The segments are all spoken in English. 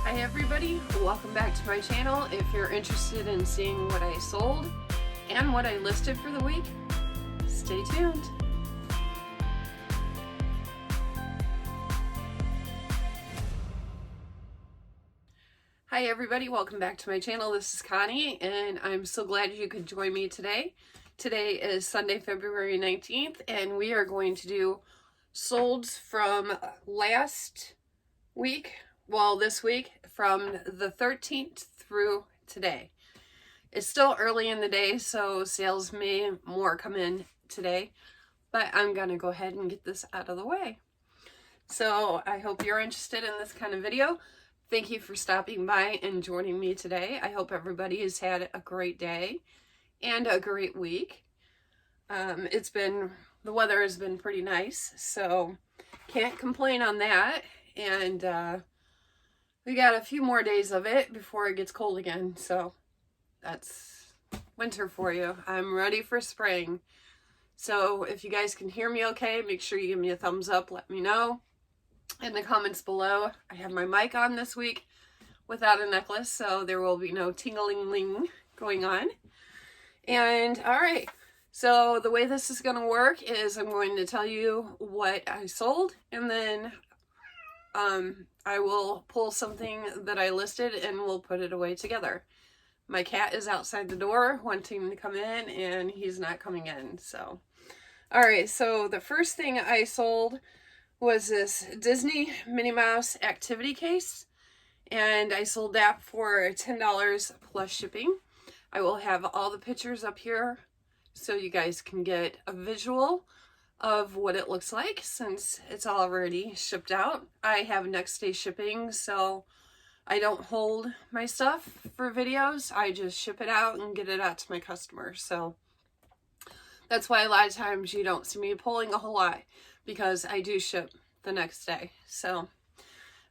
Hi everybody, welcome back to my channel. If you're interested in seeing what I sold and what I listed for the week, stay tuned. Hi everybody, welcome back to my channel. This is Connie and I'm so glad you could join me today. Today is Sunday, February 19th and we are going to do solds from last week, well this week, from the 13th through today. It's still early in the day, so sales may more come in today, but I'm gonna go ahead and get this out of the way. So I hope you're interested in this kind of video. Thank you for stopping by and joining me today. I hope everybody has had a great day and a great week. The weather has been pretty nice, so can't complain on that. And we got a few more days of it before it gets cold again, so that's winter for you. I'm ready for spring. So if you guys can hear me okay, make sure you give me a thumbs up. Let me know in the comments below. I have my mic on this week without a necklace, so there will be no tingling going on. And all right, so the way this is going to work is I'm going to tell you what I sold, and then I will pull something that I listed and we'll put it away together. My cat is outside the door wanting to come in and he's not coming in. So, all right, so the first thing I sold was this Disney Minnie Mouse activity case, and I sold that for $10 plus shipping. I will have all the pictures up here so you guys can get a visual of what it looks like since it's already shipped out. I have next day shipping, so I don't hold my stuff for videos. I just ship it out and get it out to my customers. So that's why a lot of times you don't see me pulling a whole lot, because I do ship the next day. So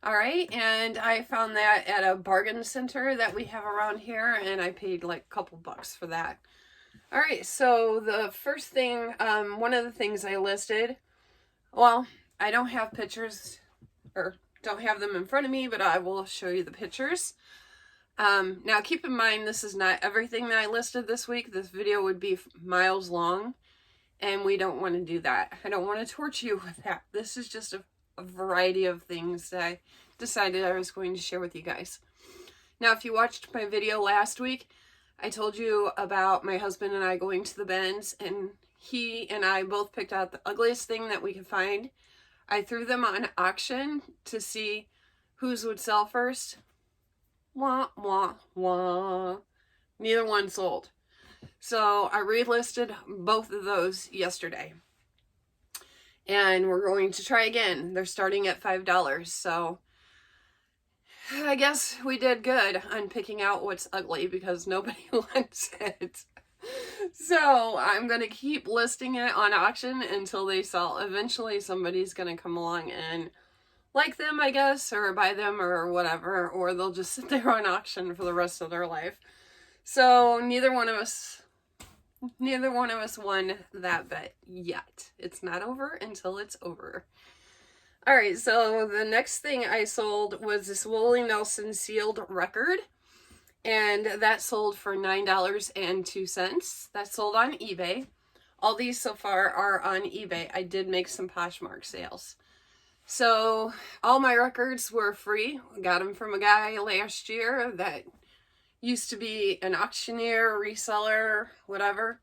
all right, and I found that at a bargain center that we have around here, and I paid like a couple bucks for that. All right, so the first thing, one of the things I listed, well, I don't have pictures, or don't have them in front of me, but I will show you the pictures. Now keep in mind, this is not everything that I listed this week. This video would be miles long, and we don't want to do that. I don't want to torture you with that. This is just a variety of things that I decided I was going to share with you guys. Now, if you watched my video last week, I told you about my husband and I going to the bins, and he and I both picked out the ugliest thing that we could find. I threw them on auction to see whose would sell first. Wah, wah, wah. Neither one sold. So I relisted both of those yesterday. And we're going to try again. They're starting at $5. So I guess we did good on picking out what's ugly because nobody wants it. So I'm going to keep listing it on auction until they sell. Eventually somebody's going to come along and like them, I guess, or buy them or whatever, or they'll just sit there on auction for the rest of their life. So neither one of us won that bet yet. It's not over until it's over. All right, so the next thing I sold was this Willie Nelson sealed record, and that sold for $9.02. That sold on eBay. All these so far are on eBay. I did make some Poshmark sales. So all my records were free. I got them from a guy last year that used to be an auctioneer, reseller, whatever.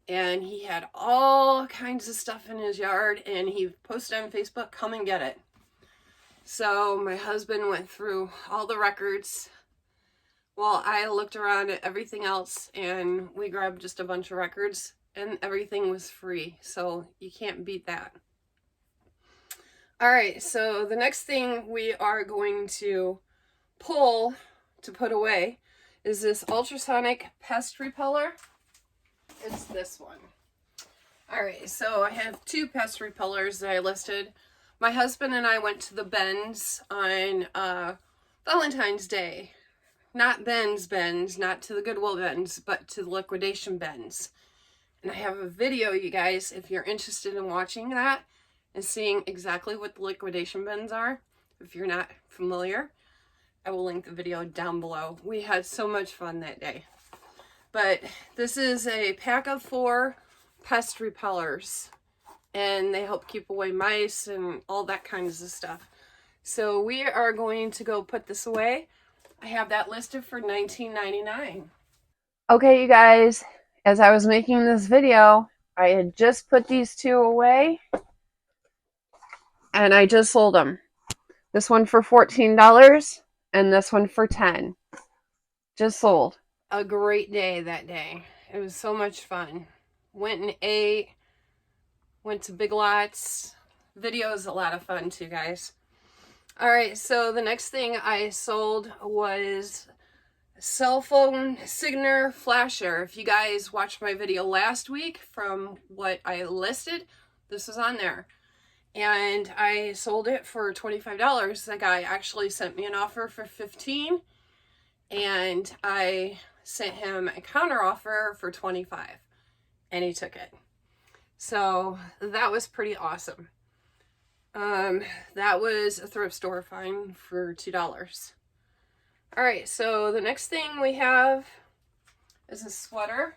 And he had all kinds of stuff in his yard, and he posted on Facebook, come and get it. So my husband went through all the records while I looked around at everything else, and we grabbed just a bunch of records, and everything was free. So you can't beat that. All right, so the next thing we are going to pull to put away is this Ultrasonic Pest Repeller. It's this one. All right, so I have two pest repellers that I listed. My husband and I went to the bins on Valentine's Day. Not bins, not to the Goodwill bins, but to the liquidation bins. And I have a video, you guys, if you're interested in watching that and seeing exactly what the liquidation bins are, if you're not familiar. I will link the video down below. We had so much fun that day. But this is a pack of 4 pest repellers, and they help keep away mice and all that kinds of stuff. So we are going to go put this away. I have that listed for $19.99. Okay, you guys, as I was making this video, I had just put these 2 away, and I just sold them. This one for $14 and this one for $10. Just sold. A great day that day. It was so much fun. Went and ate, went to Big Lots. Video is a lot of fun too, guys. Alright, so the next thing I sold was cell phone signature flasher. If you guys watched my video last week from what I listed, this was on there. And I sold it for $25. The guy actually sent me an offer for $15, and I sent him a counter offer for $25, and he took it. So that was pretty awesome. That was a thrift store find for $2. All right, so the next thing we have is a sweater.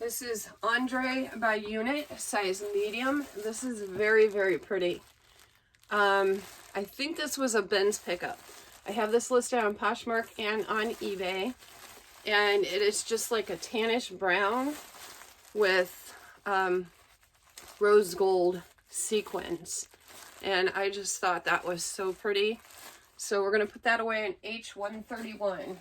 This is Andre by Unit, size medium. This is very, very pretty. I think this was a Ben's pickup. I have this listed on Poshmark and on eBay. And it is just like a tannish brown with rose gold sequins. And I just thought that was so pretty. So we're going to put that away in H131.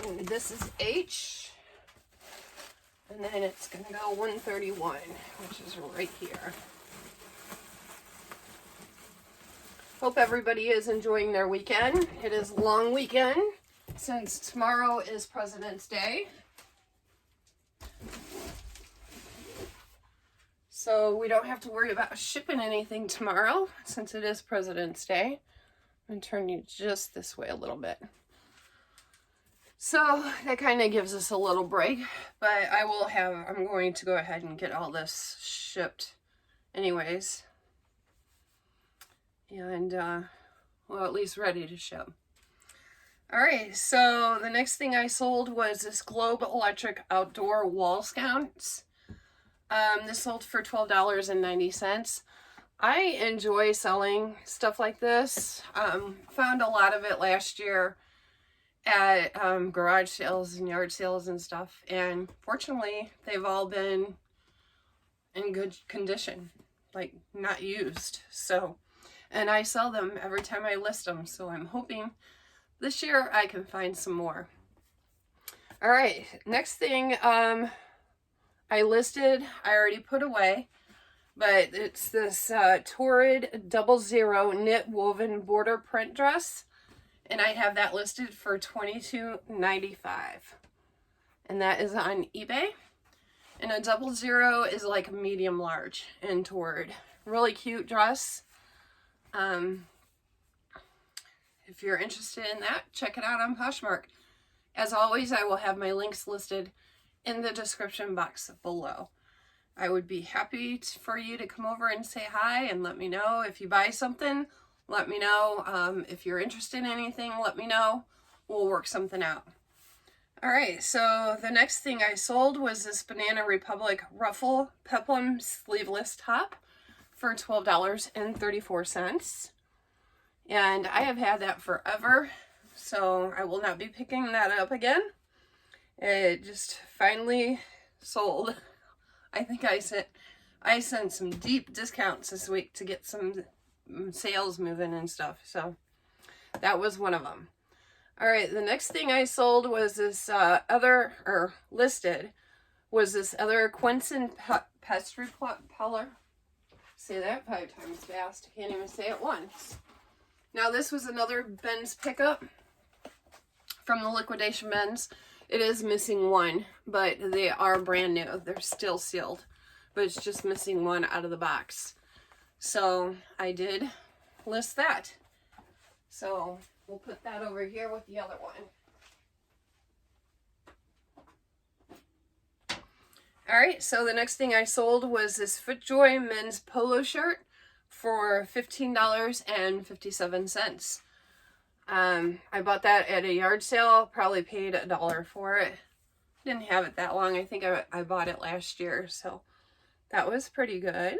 And this is H, and then it's going to go 131, which is right here. Hope everybody is enjoying their weekend. It is a long weekend since tomorrow is President's Day. So we don't have to worry about shipping anything tomorrow since it is President's Day. I'm going to turn you just this way a little bit. So that kind of gives us a little break, but I'm going to go ahead and get all this shipped anyways. And, well, at least ready to ship. Alright, so the next thing I sold was this Globe Electric Outdoor Wall Scounts. This sold for $12.90. I enjoy selling stuff like this. Found a lot of it last year at garage sales and yard sales and stuff, and fortunately they've all been in good condition, like not used. So, and I sell them every time I list them, so I'm hoping this year I can find some more. All right, next thing I listed, I already put away, but it's this Torrid 00 knit woven border print dress. And I have that listed for $22.95. And that is on eBay. And a 00 is like a medium large in Torrid. Really cute dress. If you're interested in that, check it out on Poshmark. As always, I will have my links listed in the description box below. I would be happy for you to come over and say hi and let me know if you buy something. Let me know. If you're interested in anything, let me know. We'll work something out. Alright, so the next thing I sold was this Banana Republic Ruffle Peplum sleeveless top for $12.34. And I have had that forever, so I will not be picking that up again. It just finally sold. I think I sent some deep discounts this week to get some sales moving and stuff, so that was one of them. All right, the next thing I sold was this listed was this other Quinson Pest Repeller. Say that 5 times fast. I can't even say it once. Now this was another Ben's pickup from the liquidation bins. It is missing one, but they are brand new. They're still sealed, but it's just missing one out of the box. So I did list that. So we'll put that over here with the other one. Alright, so the next thing I sold was this FootJoy men's polo shirt for $15.57. I bought that at a yard sale, probably paid $1 for it. Didn't have it that long. I think I bought it last year, so that was pretty good.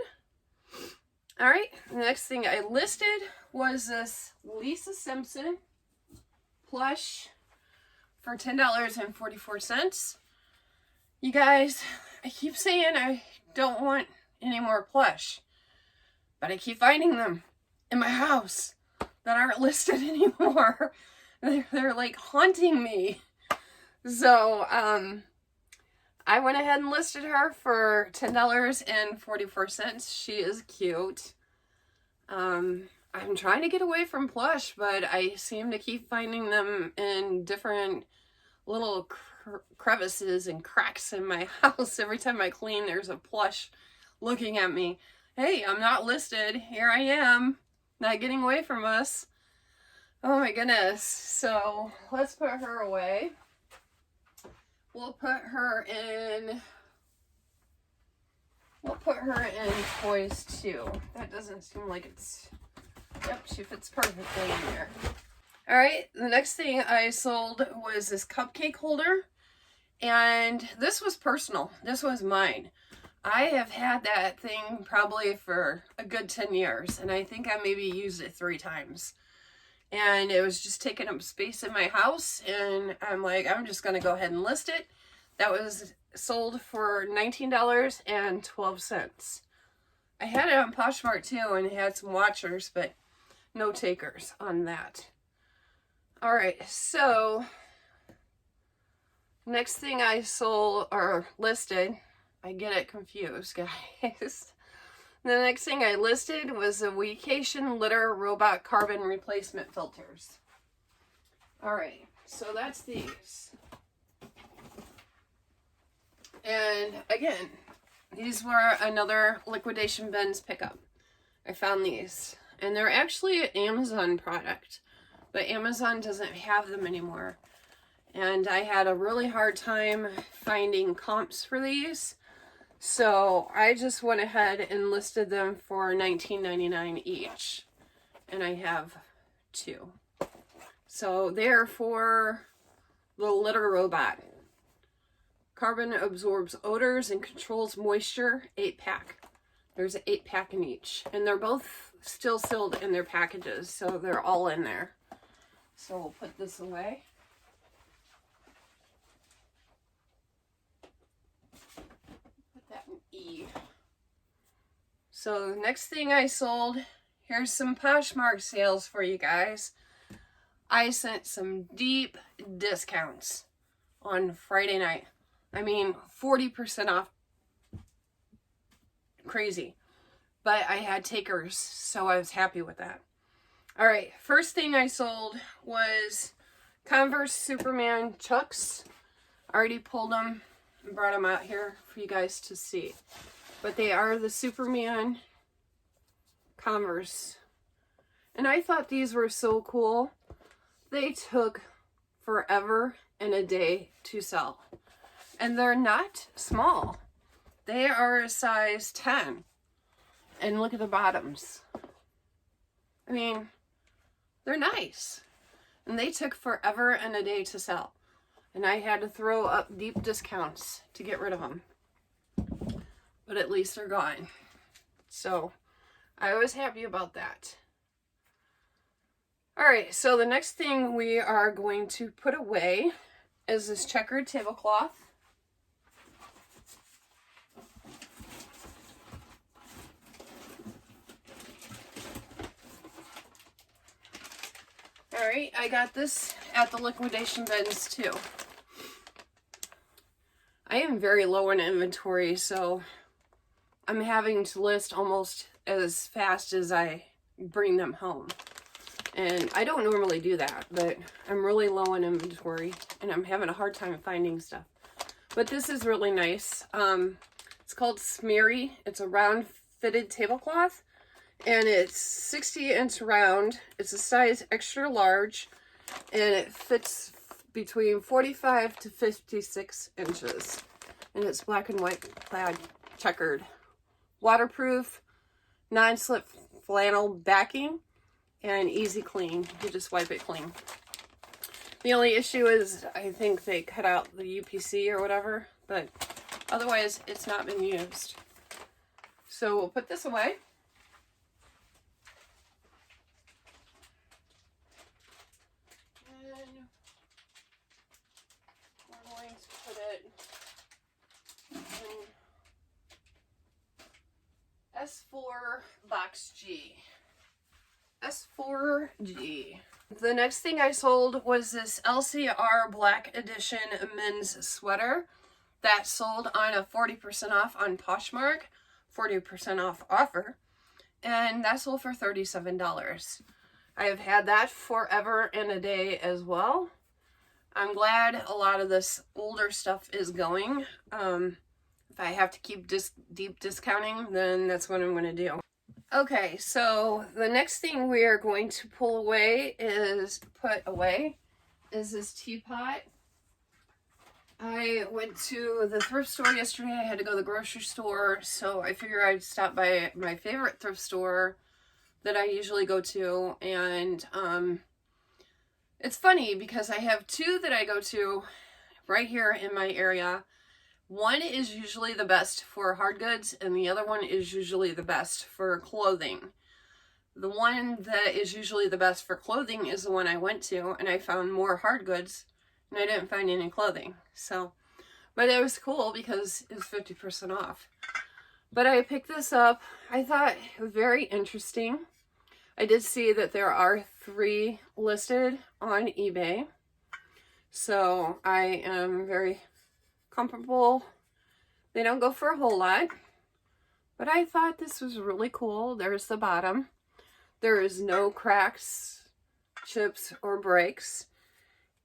Alright, the next thing I listed was this Lisa Simpson plush for $10.44. You guys, I keep saying I don't want any more plush, but I keep finding them in my house that aren't listed anymore. They're like haunting me. So, I went ahead and listed her for $10.44. She is cute. I'm trying to get away from plush, but I seem to keep finding them in different little crevices and cracks in my house. Every time I clean, there's a plush looking at me. Hey, I'm not listed. Here I am, not getting away from us. Oh my goodness. So let's put her away. We'll put her in toys too. That doesn't seem like it's, yep, she fits perfectly in there. Alright, the next thing I sold was this cupcake holder. And this was personal. This was mine. I have had that thing probably for a good 10 years. And I think I maybe used it 3 times. And it was just taking up space in my house. And I'm like, I'm just going to go ahead and list it. That was sold for $19.12. I had it on Poshmark too, and it had some watchers, but no takers on that. Alright, so next thing I sold or listed, I get it confused, guys. The next thing I listed was the Wicking litter robot carbon replacement filters. Alright, so that's these. And again, these were another liquidation bins pickup. I found these. And they're actually an Amazon product, but Amazon doesn't have them anymore. And I had a really hard time finding comps for these. So I just went ahead and listed them for $19.99 each. And I have 2. So they're for the litter robot. Carbon absorbs odors and controls moisture, 8-pack. There's an 8-pack in each. And they're both still sealed in their packages, so they're all in there. So we'll put this away. Put that in E. So the next thing I sold, here's some Poshmark sales for you guys. I sent some deep discounts on Friday night. I mean, 40% off. Crazy. But I had takers, so I was happy with that. Alright, first thing I sold was Converse Superman Chucks. I already pulled them and brought them out here for you guys to see. But they are the Superman Converse. And I thought these were so cool. They took forever and a day to sell. And they're not small. They are a size 10. And look at the bottoms. I mean, they're nice. And they took forever and a day to sell. And I had to throw up deep discounts to get rid of them. But at least they're gone. So, I was happy about that. Alright, so the next thing we are going to put away is this checkered tablecloth. Alright, I got this at the liquidation bins too. I am very low in inventory, so I'm having to list almost as fast as I bring them home. And I don't normally do that, but I'm really low in inventory and I'm having a hard time finding stuff. But this is really nice. It's called Smeary. It's a round fitted tablecloth. And it's 60-inch round. It's a size extra large. And it fits between 45 to 56 inches. And it's black and white plaid checkered. Waterproof, non-slip flannel backing, and easy clean. You just wipe it clean. The only issue is I think they cut out the UPC or whatever, but otherwise it's not been used. So we'll put this away. And we're going to put it in S4 box G. S4G. The next thing I sold was this LCR Black Edition men's sweater that sold on a 40% off on Poshmark, 40% off offer, and that sold for $37. I have had that forever and a day as well. I'm glad a lot of this older stuff is going. If I have to keep deep discounting, then that's what I'm going to do. Okay, so the next thing we are going to put away is this teapot. I went to the thrift store yesterday. I had to go to the grocery store, so I figured I'd stop by my favorite thrift store that I usually go to. And it's funny because I have two that I go to right here in my area. One is usually the best for hard goods, and the other one is usually the best for clothing. The one that is usually the best for clothing is the one I went to, and I found more hard goods, and I didn't find any clothing. So, but it was cool because it was 50% off. But I picked this up. I thought it was very interesting. I did see that there are 3 listed on eBay. So I am very comfortable. They don't go for a whole lot, but I thought this was really cool. There's the bottom. There is no cracks, chips, or breaks.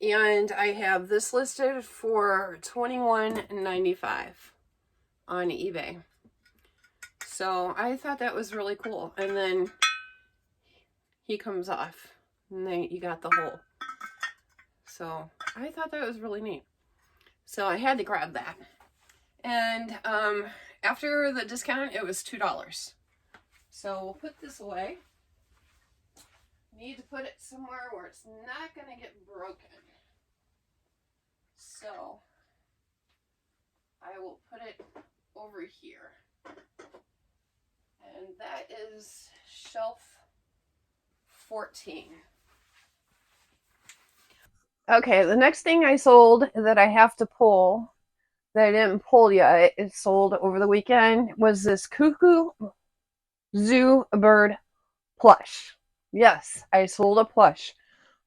And I have this listed for $21.95 on eBay. So I thought that was really cool. And then he comes off, and then you got the hole. So I thought that was really neat. So I had to grab that. And after the discount, it was $2. So we'll put this away. Need to put it somewhere where it's not going to get broken. So I will put it over here. And that is shelf 14. Okay, the next thing I sold that I have to pull, that I didn't pull yet, it sold over the weekend, was this Cuckoo Zoo Bird plush. Yes, I sold a plush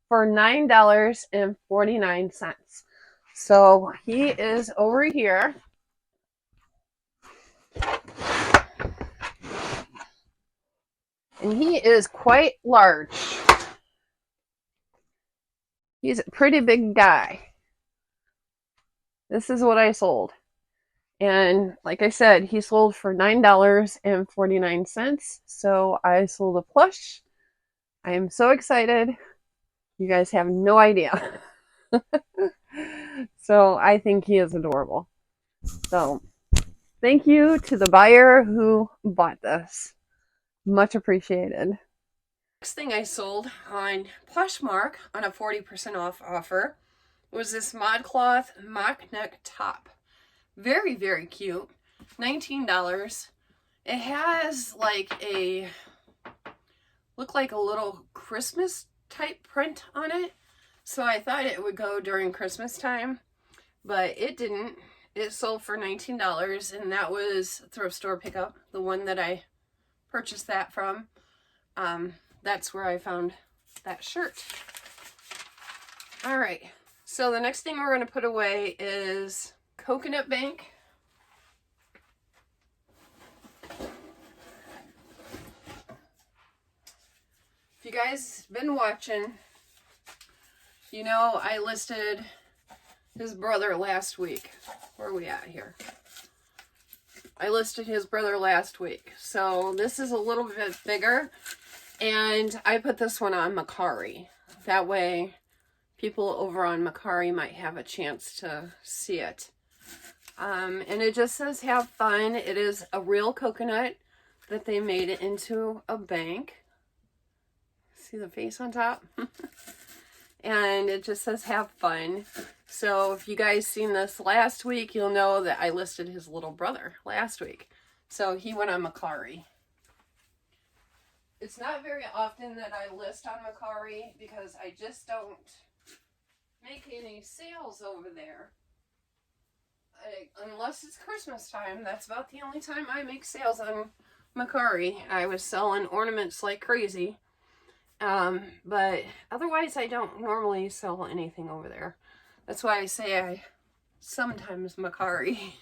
for $9.49. So he is over here. And he is quite large. He's a pretty big guy. This is what I sold. And like I said, he sold for $9.49. So I sold a plush. I am so excited. You guys have no idea. So I think he is adorable. So thank you to the buyer who bought this. Much appreciated. Next thing I sold on Poshmark on a 40% off offer was this ModCloth mock neck top. Very, very cute. $19. It has like look like a little Christmas type print on it. So I thought it would go during Christmas time, but it didn't. It sold for $19, and that was thrift store pickup, the one that I purchased that from. That's where I found that shirt. All right, so the next thing we're going to put away is Coconut Bank. If you guys been watching, you know I listed his brother last week. Where are we at here? I listed his brother last week. So this is a little bit bigger. And I put this one on Macari. That way people over on Macari might have a chance to see it. And it just says have fun. It is a real coconut that they made it into a bank. See the face on top? And it just says have fun. So if you guys seen this last week, you'll know that I listed his little brother last week. So he went on Macari. It's not very often that I list on Macari because I just don't make any sales over there. Unless it's Christmas time, that's about the only time I make sales on Macari. I was selling ornaments like crazy. But otherwise I don't normally sell anything over there. That's why I say I sometimes Macari.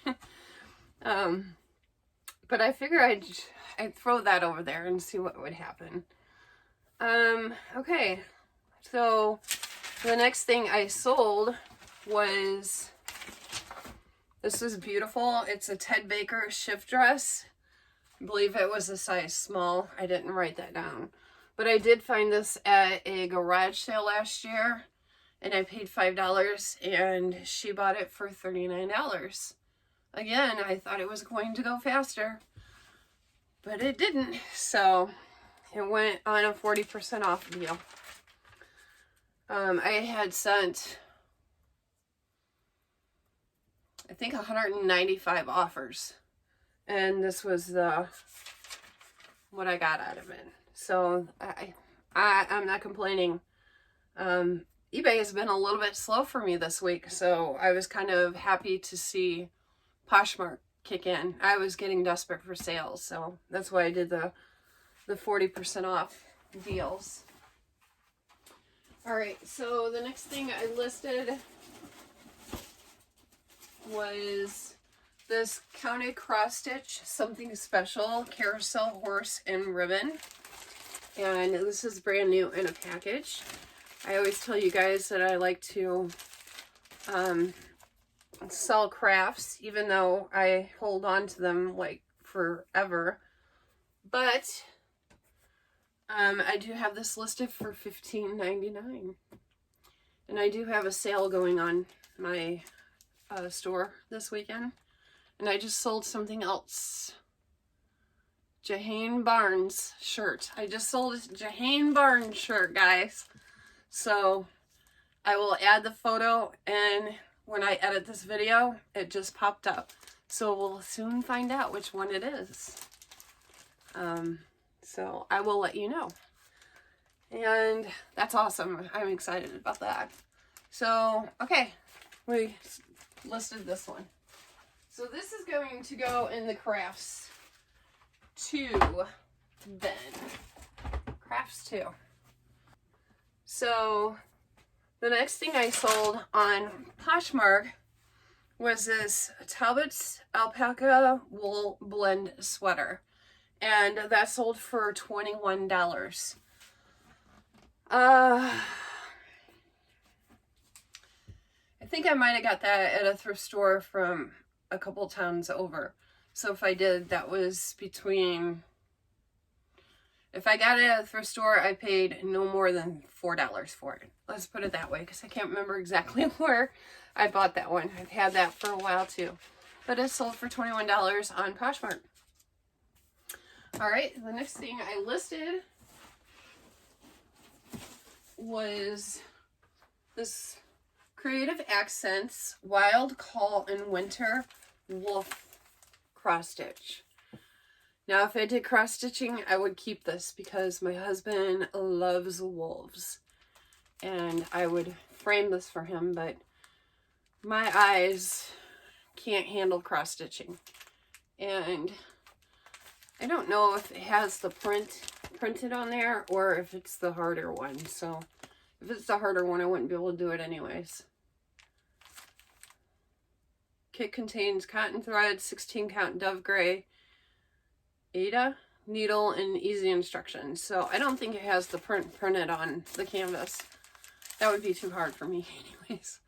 But I figure I'd throw that over there and see what would happen. Okay, so the next thing I sold was, this is beautiful. It's a Ted Baker shift dress. I believe it was a size small. I didn't write that down. But I did find this at a garage sale last year, and I paid $5, and she bought it for $39. Again, I thought it was going to go faster, but it didn't. So it went on a 40% off deal. I had sent, I think, 195 offers, and this was what I got out of it. So I'm not complaining. eBay has been a little bit slow for me this week, so I was kind of happy to see Poshmark kick in. I was getting desperate for sales, so that's why I did the 40% off deals. Alright, so the next thing I listed was this counted cross stitch, something special, carousel horse and ribbon. And this is brand new in a package. I always tell you guys that I like to sell crafts, even though I hold on to them like forever. But I do have this listed for $15.99. And I do have a sale going on my store this weekend. And I just sold something else. Jahane Barnes shirt. I just sold a Jahane Barnes shirt, guys. So I will add the photo, and when I edit this video, it just popped up. So we'll soon find out which one it is. So I will let you know. And that's awesome. I'm excited about that. So, okay. We listed this one. So this is going to go in the crafts 2 bin. Crafts 2. So the next thing I sold on Poshmark was this Talbot's alpaca wool blend sweater. And that sold for $21. I think I might have got that at a thrift store from a couple towns over. So if I did, that was between, if I got it at a thrift store, I paid no more than $4 for it. Let's put it that way, because I can't remember exactly where I bought that one. I've had that for a while too. But it sold for $21 on Poshmark. Alright, the next thing I listed was this Creative Accents Wild Call in Winter Wolf cross stitch. Now if I did cross stitching, I would keep this because my husband loves wolves, and I would frame this for him, but my eyes can't handle cross stitching, and I don't know if it has the printed on there or if it's the harder one. So if it's the harder one, I wouldn't be able to do it anyways. Kit contains cotton thread, 16 count dove gray, Ada needle, and easy instructions. So I don't think it has the printed on the canvas. That would be too hard for me anyways.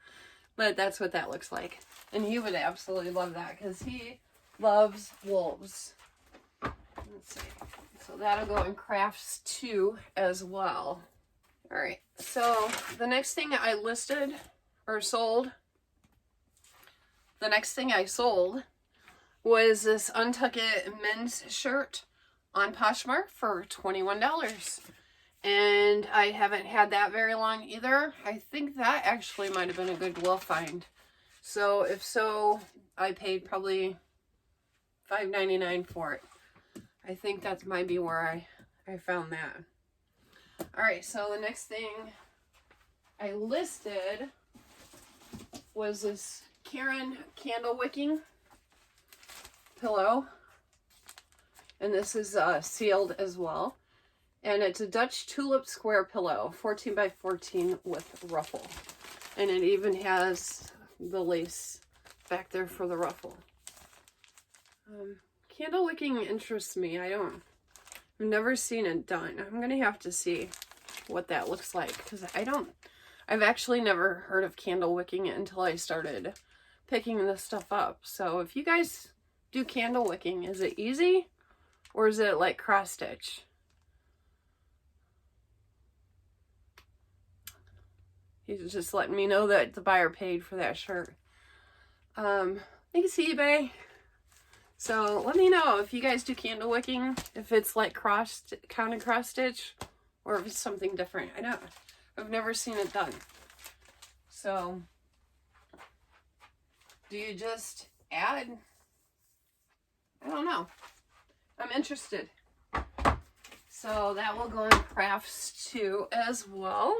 But that's what that looks like. And he would absolutely love that because he loves wolves. Let's see. So that'll go in crafts 2 as well. Alright, so the next thing I listed or sold, the next thing I sold was this Untuck It men's shirt on Poshmark for $21. And I haven't had that very long either. I think that actually might have been a Goodwill find. So if so, I paid probably $5.99 for it. I think that might be where I found that. Alright, so the next thing I listed was this Karen candle wicking pillow. And this is sealed as well. And it's a Dutch tulip square pillow, 14 by 14 with ruffle. And it even has the lace back there for the ruffle. Candle wicking interests me. I've never seen it done. I'm going to have to see what that looks like, because I've actually never heard of candle wicking until I started picking this stuff up. So if you guys do candle wicking, is it easy or is it like cross stitch? He's just letting me know that the buyer paid for that shirt. Thanks, eBay. So let me know if you guys do candle wicking, if it's like counted cross stitch, or if it's something different. I've never seen it done. So do you just add? I don't know. I'm interested. So that will go in crafts too as well.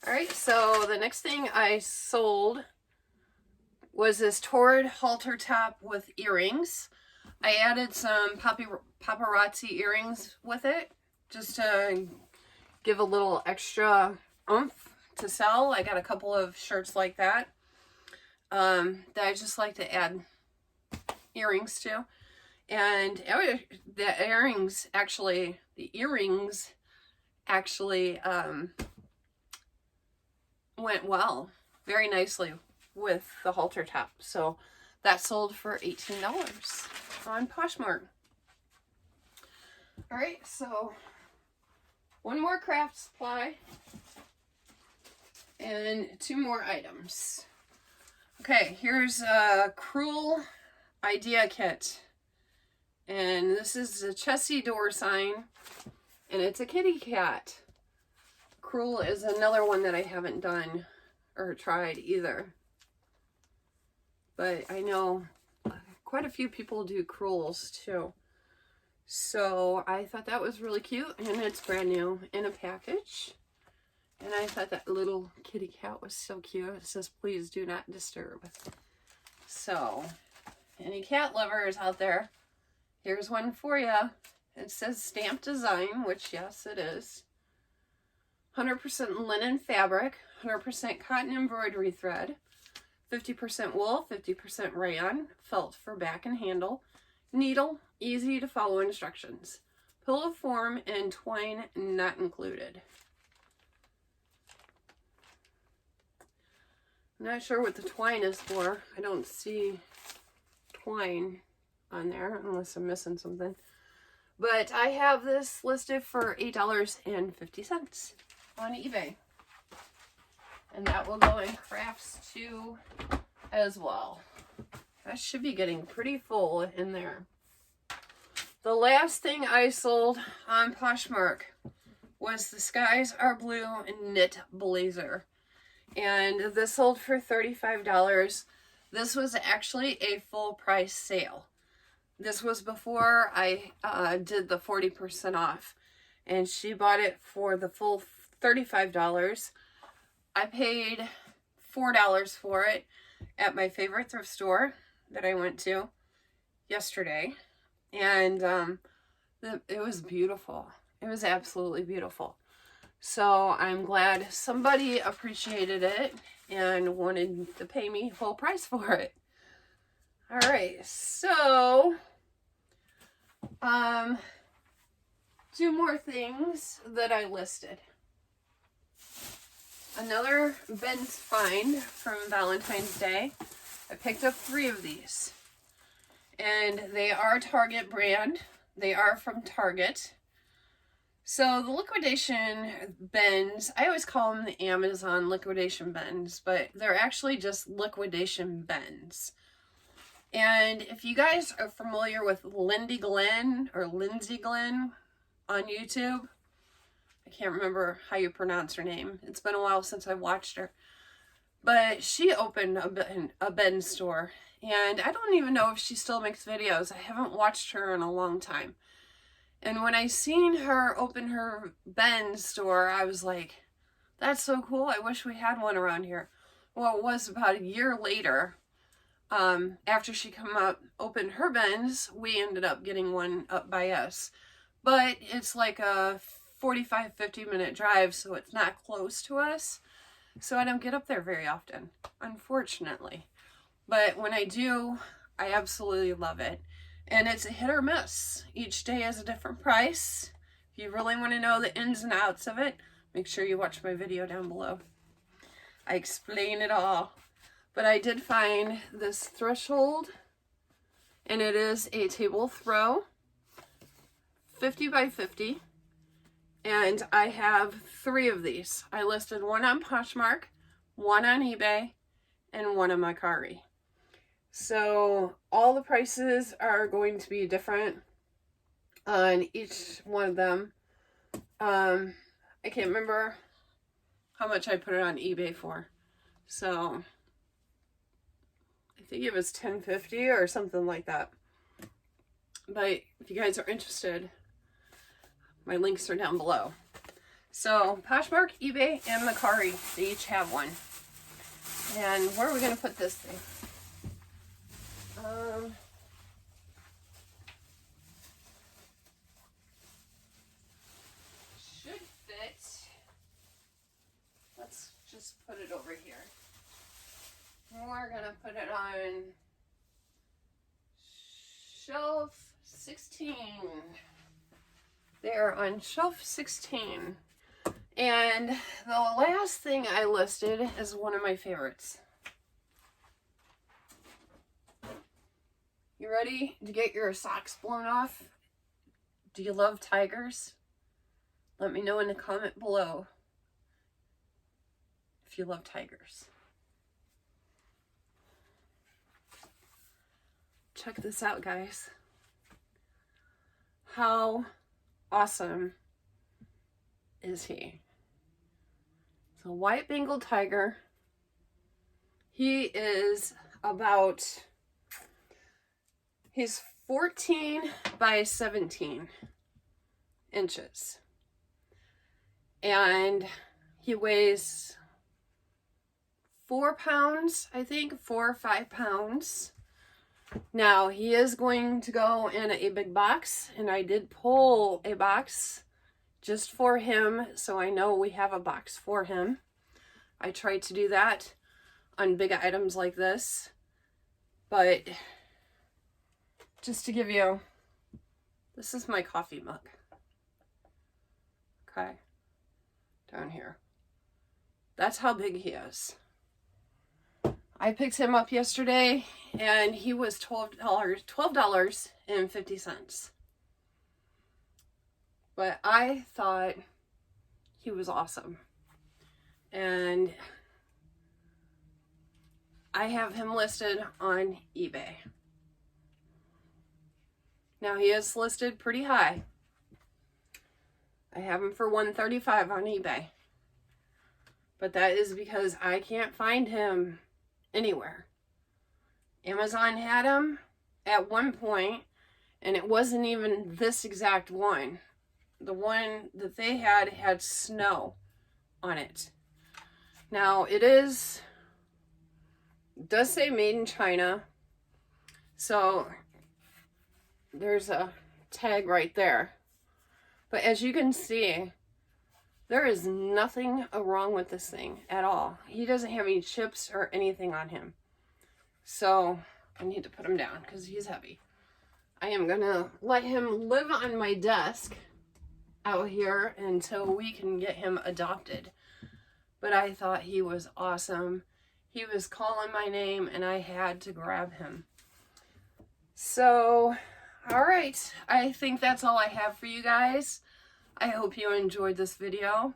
Alright, so the next thing I sold was this Torrid halter top with earrings. I added some paparazzi earrings with it, just to give a little extra oomph to sell. I got a couple of shirts like that, that I just like to add earrings to. And the earrings actually went well, very nicely with the halter top. So that sold for $18 on Poshmark. Alright, so one more craft supply and two more items. Okay, here's a Cruel idea kit. And this is a Chessie door sign, and it's a kitty cat. Cruel is another one that I haven't done or tried either. But I know quite a few people do Cruels too. So I thought that was really cute, and it's brand new in a package. And I thought that little kitty cat was so cute. It says, "Please do not disturb." So, any cat lovers out there, here's one for you. It says stamp design, which yes, it is. 100% linen fabric, 100% cotton embroidery thread, 50% wool, 50% rayon, felt for back and handle, needle, easy to follow instructions, pillow form, and twine not included. I'm not sure what the twine is for. I don't see twine on there unless I'm missing something. But I have this listed for $8.50 on eBay. And that will go in crafts too as well. That should be getting pretty full in there. The last thing I sold on Poshmark was the Skies Are Blue knit blazer. And this sold for $35. This was actually a full price sale. This was before I did the 40% off. And she bought it for the full $35. I paid $4 for it at my favorite thrift store that I went to yesterday. And it was beautiful. It was absolutely beautiful. So I'm glad somebody appreciated it and wanted to pay me full price for it. All right, so two more things that I listed. Another Ben's find from Valentine's Day. I picked up 3 of these. And they are Target brand. They are from Target. So the liquidation bins, I always call them the Amazon liquidation bins, but they're actually just liquidation bins. And if you guys are familiar with Lindsay Glenn on YouTube, I can't remember how you pronounce her name. It's been a while since I watched her. But she opened a bed store. And I don't even know if she still makes videos. I haven't watched her in a long time. And when I seen her open her bed store, I was like, that's so cool. I wish we had one around here. Well, it was about a year later, after she opened her bends, we ended up getting one up by us. But it's like a 45-50 minute drive, so it's not close to us. So I don't get up there very often, unfortunately. But when I do, I absolutely love it. And it's a hit or miss. Each day is a different price. If you really want to know the ins and outs of it, make sure you watch my video down below. I explain it all. But I did find this threshold, and it is a table throw, 50 by 50. And I have 3 of these. I listed one on Poshmark, one on eBay, and one on Mercari. So all the prices are going to be different on each one of them. I can't remember how much I put it on eBay for. So I think it was $10.50 or something like that. But if you guys are interested, my links are down below. So Poshmark, eBay, and Mercari, they each have one. And where are we going to put this thing? Should fit. Let's just put it over here. We're going to put it on shelf 16. They're on shelf 16. And the last thing I listed is one of my favorites. You ready to get your socks blown off? Do you love tigers? Let me know in the comment below if you love tigers. Check this out, guys. How awesome is he? It's a white Bengal tiger. He is he's 14 by 17 inches. And he weighs 4 pounds, I think, 4 or 5 pounds. Now, he is going to go in a big box, and I did pull a box just for him, so I know we have a box for him. I try to do that on big items like this, but just to give you, this is my coffee mug. Okay, down here. That's how big he is. I picked him up yesterday, and he was $12.50. But I thought he was awesome. And I have him listed on eBay. Now, he is listed pretty high. I have him for $135 on eBay. But that is because I can't find him anywhere. Amazon had him at one point, and it wasn't even this exact one. The one that they had snow on it. Now, it does say made in China, so there's a tag right there. But as you can see, there is nothing wrong with this thing at all. He doesn't have any chips or anything on him. So I need to put him down because he's heavy. I am going to let him live on my desk out here until we can get him adopted. But I thought he was awesome. He was calling my name and I had to grab him. So, all right. I think that's all I have for you guys. I hope you enjoyed this video.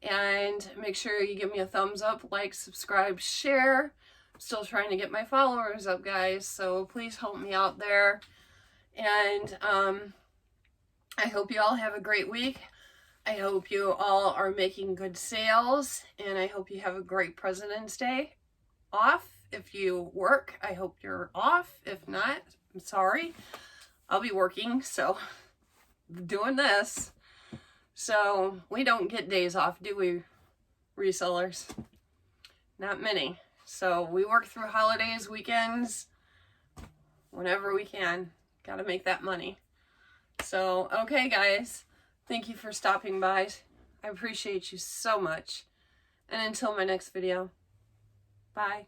And make sure you give me a thumbs up, like, subscribe, share. still trying to get my followers up, guys, so please help me out there. And I hope you all have a great week. I hope you all are making good sales, and I hope you have a great President's Day off. If you work, I hope you're off. If not, I'm sorry. I'll be working, so doing this. So we don't get days off, do we, resellers? Not many. So we work through holidays, weekends, whenever we can. Gotta make that money. So, okay, guys. Thank you for stopping by. I appreciate you so much. And until my next video, bye.